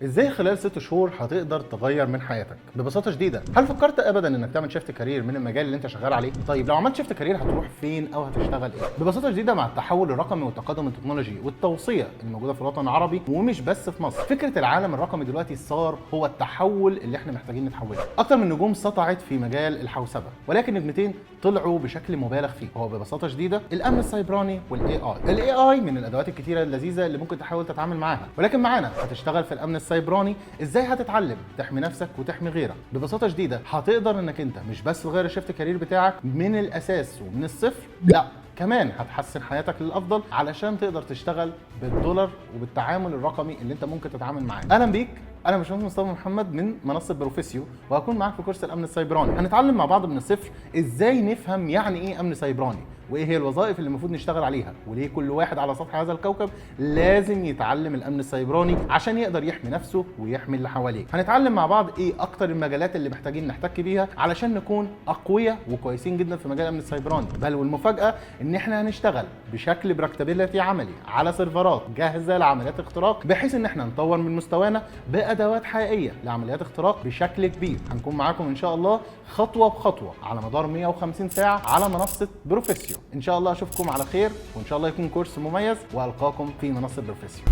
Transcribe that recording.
ازاي خلال 6 شهور هتقدر تغير من حياتك؟ ببساطه شديده، هل فكرت ابدا انك تعمل شيفت كارير من المجال اللي انت شغال عليه؟ طيب لو عملت شيفت كارير هتروح فين او هتشتغل ايه؟ ببساطه شديده، مع التحول الرقمي والتقدم التكنولوجي والتوصيه الموجوده في الوطن العربي ومش بس في مصر، فكره العالم الرقمي دلوقتي صار هو التحول اللي احنا محتاجين نتحوله. اكتر من نجوم سطعت في مجال الحوسبه، ولكن نجمتين طلعوا بشكل مبالغ فيه، وهو ببساطه شديده الامن السيبراني والاي اي. الاي اي من الادوات الكتيره اللذيذه اللي ممكن تحاول تتعامل معاها، ولكن معانا هتشتغل في الامن السيبراني. ازاي هتتعلم تحمي نفسك وتحمي غيرك؟ ببساطه شديده هتقدر انك انت مش بس تغير الشيفت كارير بتاعك من الاساس ومن الصفر، لا كمان هتحسن حياتك للافضل علشان تقدر تشتغل بالدولار وبالتعامل الرقمي اللي انت ممكن تتعامل معاه. اهلا بيك، انا باشمهندس مصطفى محمد من منصه بروفيسيو، وهكون معاك في كورس الامن السيبراني. هنتعلم مع بعض من الصفر ازاي نفهم يعني ايه امن سيبراني، وايه هي الوظائف اللي المفروض نشتغل عليها، وليه كل واحد على سطح هذا الكوكب لازم يتعلم الامن السيبراني عشان يقدر يحمي نفسه ويحمي اللي حواليه. هنتعلم مع بعض ايه اكتر المجالات اللي محتاجين نحتك بيها علشان نكون اقوياء وكويسين جدا في مجال الامن السيبراني. بل والمفاجاه ان احنا هنشتغل بشكل براكتابيلتي عملي على سيرفرات جاهزه لعمليات اختراق، بحيث ان احنا نطور من مستوانا بادوات حقيقيه لعمليات اختراق بشكل كبير. هنكون معاكم ان شاء الله خطوه بخطوه على مدار 150 ساعه على منصه بروفيسيو. ان شاء الله اشوفكم على خير، وان شاء الله يكون كورس مميز، والقاكم في منصه بروفيسيو.